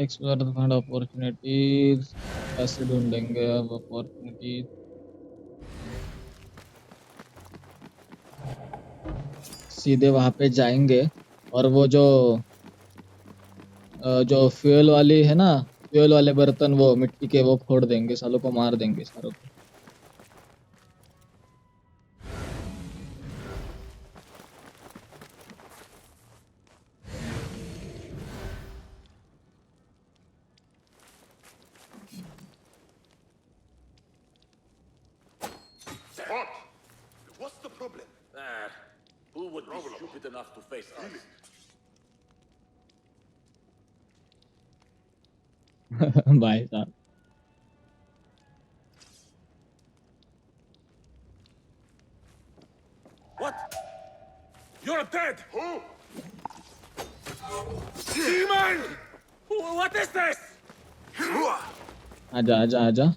Explore the find opportunities. कैसे ढूंढेंगे अब अपॉर्चुनिटीज? सीधे वहां पे जाएंगे और वो जो फ्यूल वाली है ना, फ्यूल वाले बर्तन वो मिट्टी के वो फोड़ देंगे, सालों को मार देंगे सारों को। What? What's the problem? Who would be stupid enough to face us? भाई साहब What? You're dead! Who? Demon! What is this? आजा आजा आजा।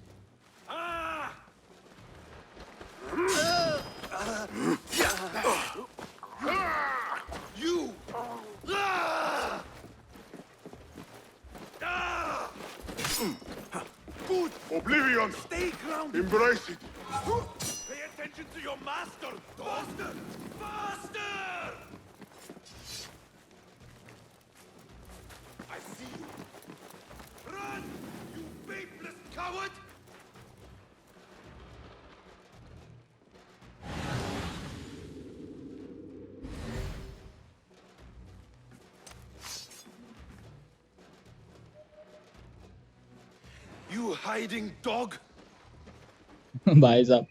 You! Good! Oblivion! Stay grounded! Embrace it! Pay attention to your master! Faster! Faster! I see you! Run! You faithless coward! You hiding dog! भाई साहब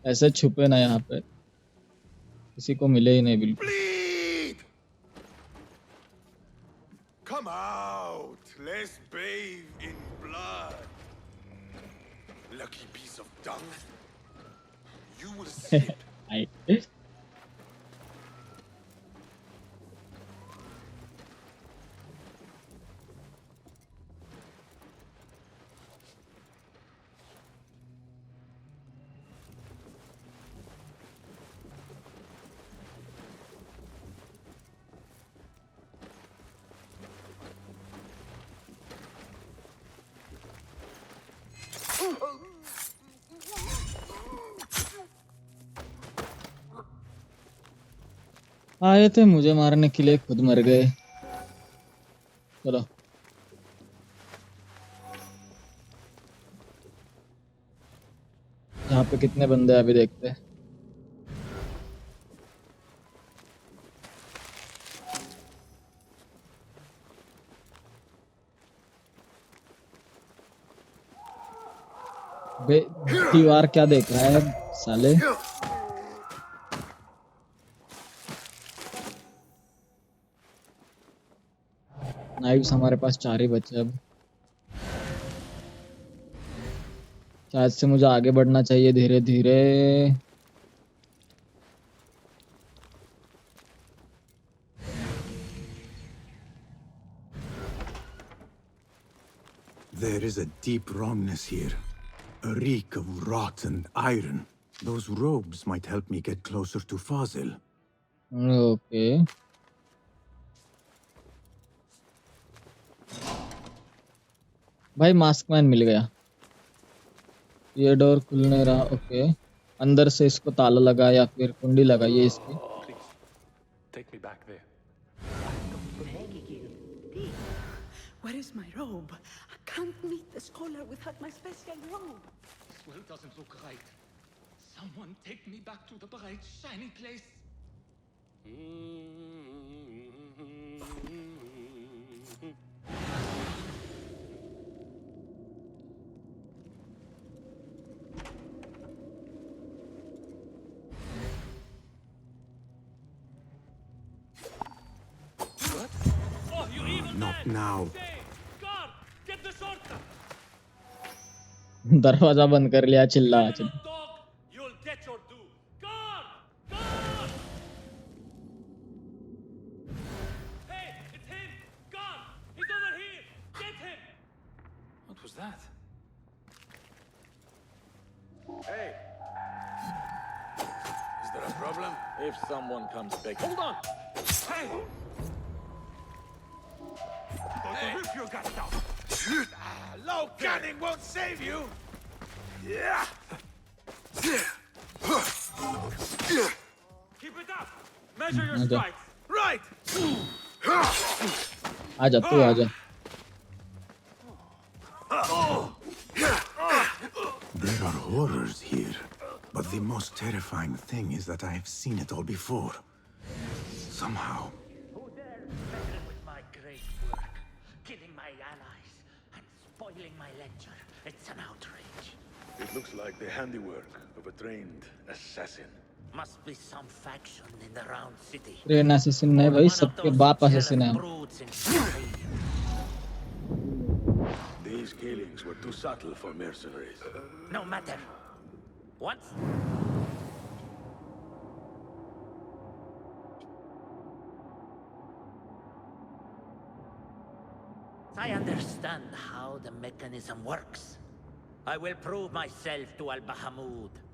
ऐसे छुपे ना यहाँ पे, किसी को मिले ही नहीं बिल्कुल। Bleed! Come out! Let's bathe in blood! Lucky piece of dung! You will slip! आई आए थे मुझे मारने के लिए, खुद मर गए। चलो यहाँ पे कितने बंदे हैं अभी देखते हैं। बे दीवार क्या देख रहा है साले? नाइव्स हमारे पास 4 ही बचे अब। शायद से मुझे आगे बढ़ना चाहिए धीरे धीरे। There is a deep wrongness here. A reek of rotten iron. Those robes might help me get closer to Fazil. Okay, भाई मास्क मैन मिल गया। ये डोर खुल नहीं रहा। ओके, अंदर से इसको ताला लगा या फिर कुंडी लगाइए इसकी। Take me back there. Where is my robe? I can't meet the scholar without my special robe. This well doesn't look right. Someone take me back to the bright, shiny place. Oh, you evil Not now. guard! Get the shortcut! दरवाजा बंद कर लिया, चिल्ला चिल्ला। Dog, you'll get your due. Guard! Guard! Hey, it's him! Guard! He's over here! Get him! What was that? Hey! Is there a problem? If someone comes back. Hold on! Hey! Hey. Rip your guts out! Low cannon won't save you! Yeah! Keep it up! Measure your आजा strikes! Right! आजा तू आजा। There are horrors here. But the most terrifying thing is that I have seen it all before. Somehow. Who dares meddle with my great work, killing my allies and spoiling my lecture? It's an outrage. It looks like the handiwork of a trained assassin. Must be some faction in the round city. Train assassin नहीं भाई, सबके बाप assassin है। Brutes in Spain. These killings were too subtle for mercenaries. No matter. Once I understand how the mechanism works, I will prove myself to Al-Bahamud.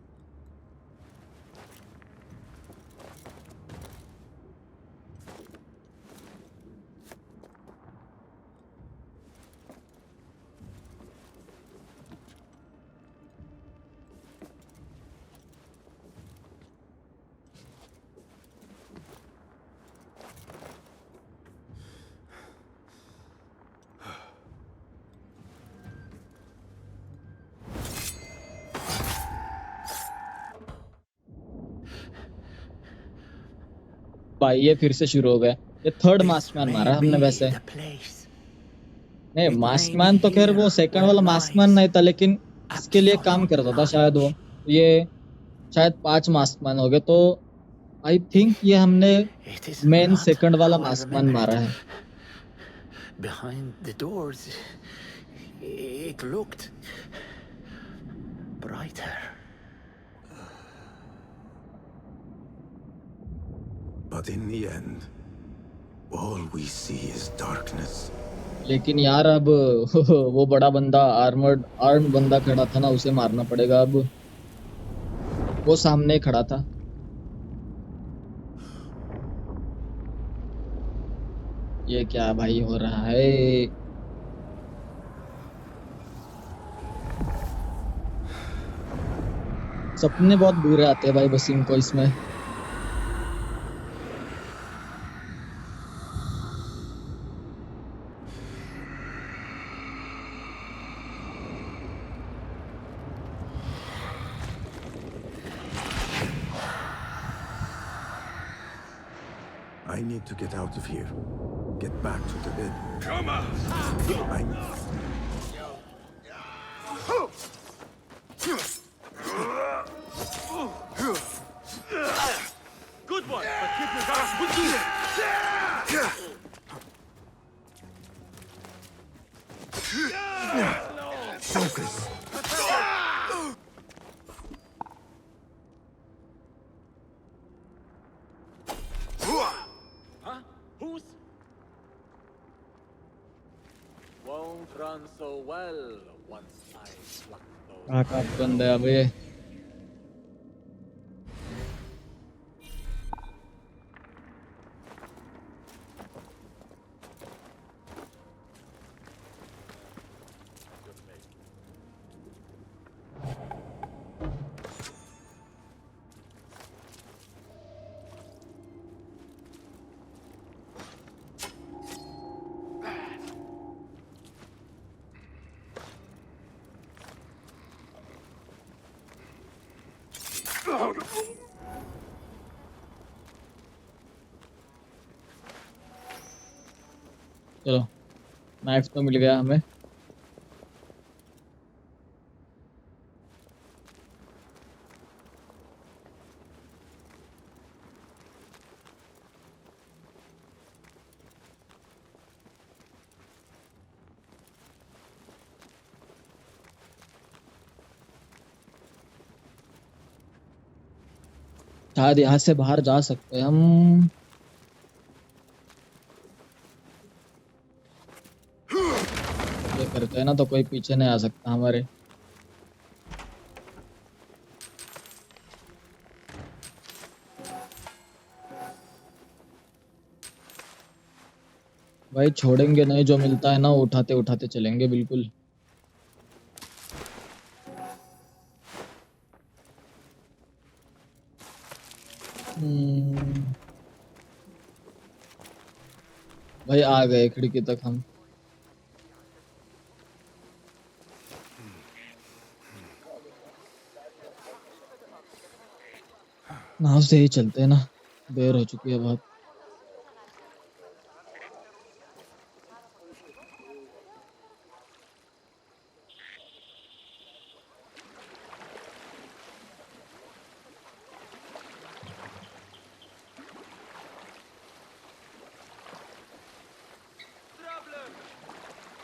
भाई ये फिर से शुरू हो गया। ये थर्ड मास्कमैन मारा हमने वैसे। नहीं, मास्कमैन तो खैर वो सेकंड वाला मास्कमैन नहीं था, लेकिन इसके लिए काम करता था शायद वो। ये शायद 5 मास्कमैन हो गए, तो आई थिंक ये हमने मेन सेकंड वाला मास्कमैन मारा है। Behind the doors, it looked brighter. But in the end, all we see is darkness. लेकिन यार अब वो बड़ा बंदा आर्म्ड बंदा खड़ा था ना, उसे मारना पड़ेगा अब। वो सामने खड़ा था। ये क्या भाई हो रहा है? सपने बहुत बुरे आते हैं भाई वसीम को इसमें। I need to get out of here. Get back to the bed. Come on! Good one, but keep your guards. done so well once I plucked those. कहाँ बंद है अब ये? चलो नाइफ तो मिल गया हमें। शायद यहाँ से बाहर जा सकते हैं हम। ये करते हैं ना तो कोई पीछे नहीं आ सकता हमारे। भाई छोड़ेंगे नहीं, जो मिलता है ना उठाते उठाते चलेंगे बिल्कुल। भाई आ गए खिड़की तक हम। नाव से ही चलते हैं ना, देर हो चुकी है बहुत।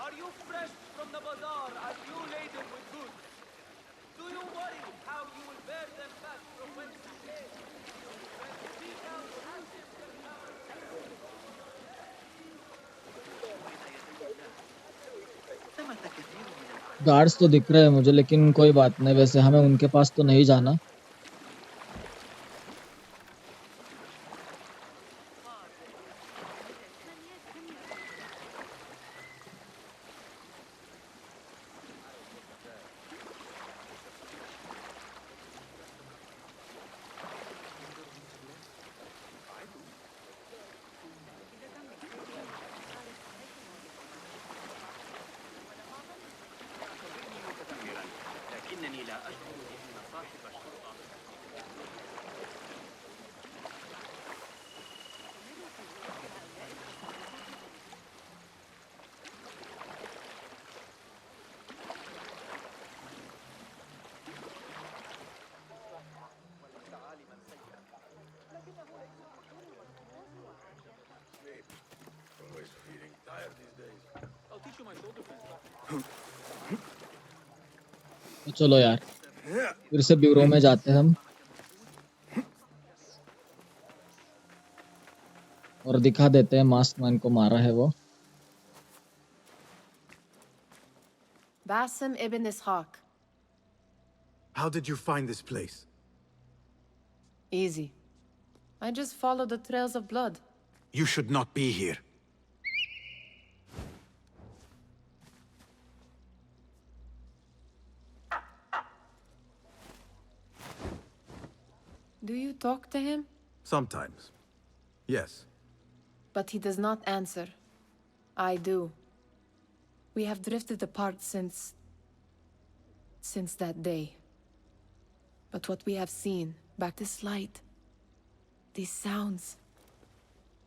Are you fresh from the bazaar? Are you laden with goods? Do you worry how you will bear them back from whence you came? When seek out ashes will guards तो दिख रहे हैं मुझे, लेकिन कोई बात नहीं, वैसे हमें उनके पास तो नहीं जाना। لكنني لا أشعر بأن صاحب الشرطة Always feeling tired these days. I'll teach you my soul defense. तो चलो यार फिर से ब्यूरो में जाते हैं हम और दिखा देते हैं मास्क मैन को मारा है वो। Basim ibn Ishaq. How did you find this place? Easy. I just followed the trails of blood. You should not be here. Do you talk to him? Sometimes. Yes. But he does not answer. I do. We have drifted apart since that day. But what we have seen, back this light, these sounds,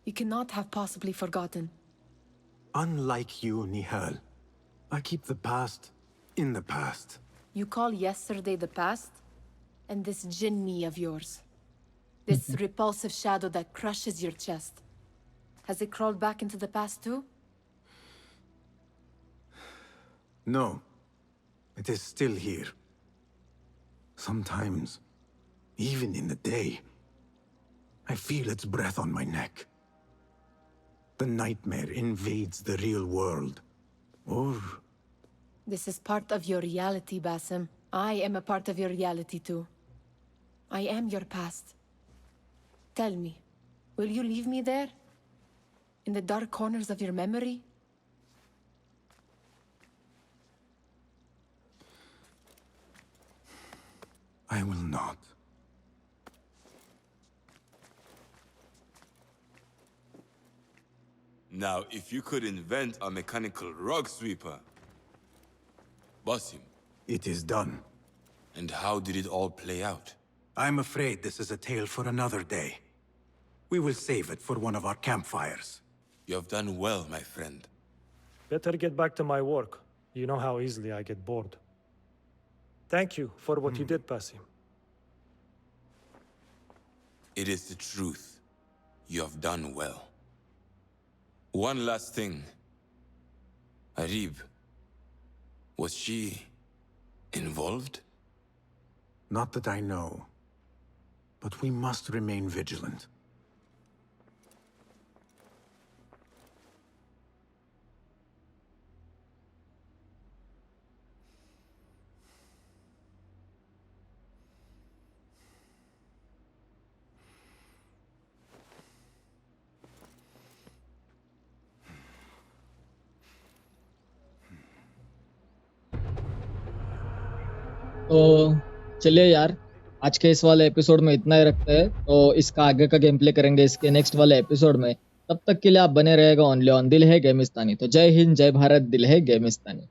you cannot have possibly forgotten. Unlike you, Nihal, I keep the past in the past. You call yesterday the past? And this jinni of yours, this repulsive shadow that crushes your chest, has it crawled back into the past too? No. It is still here. Sometimes, even in the day, I feel its breath on my neck. The nightmare invades the real world. Or This is part of your reality, Basim. I am a part of your reality too. I am your past. Tell me, will you leave me there? In the dark corners of your memory? I will not. Now, if you could invent a mechanical rug sweeper. Basim. It is done. And how did it all play out? I'm afraid this is a tale for another day. We will save it for one of our campfires. You have done well, my friend. Better get back to my work. You know how easily I get bored. Thank you for what you did, Basim. It is the truth. You have done well. One last thing. Arib. Was she involved? Not that I know. But we must remain vigilant. तो चलिए यार, आज के इस वाले episode में इतना ही रखते हैं। तो इसका आगे का गेम प्ले करेंगे इसके नेक्स्ट वाले एपिसोड में। तब तक के लिए आप बने रहेगा ओनली ऑन दिल है गेमिस्तानी। तो जय हिंद, जय भारत, दिल है गेमिस्तानी।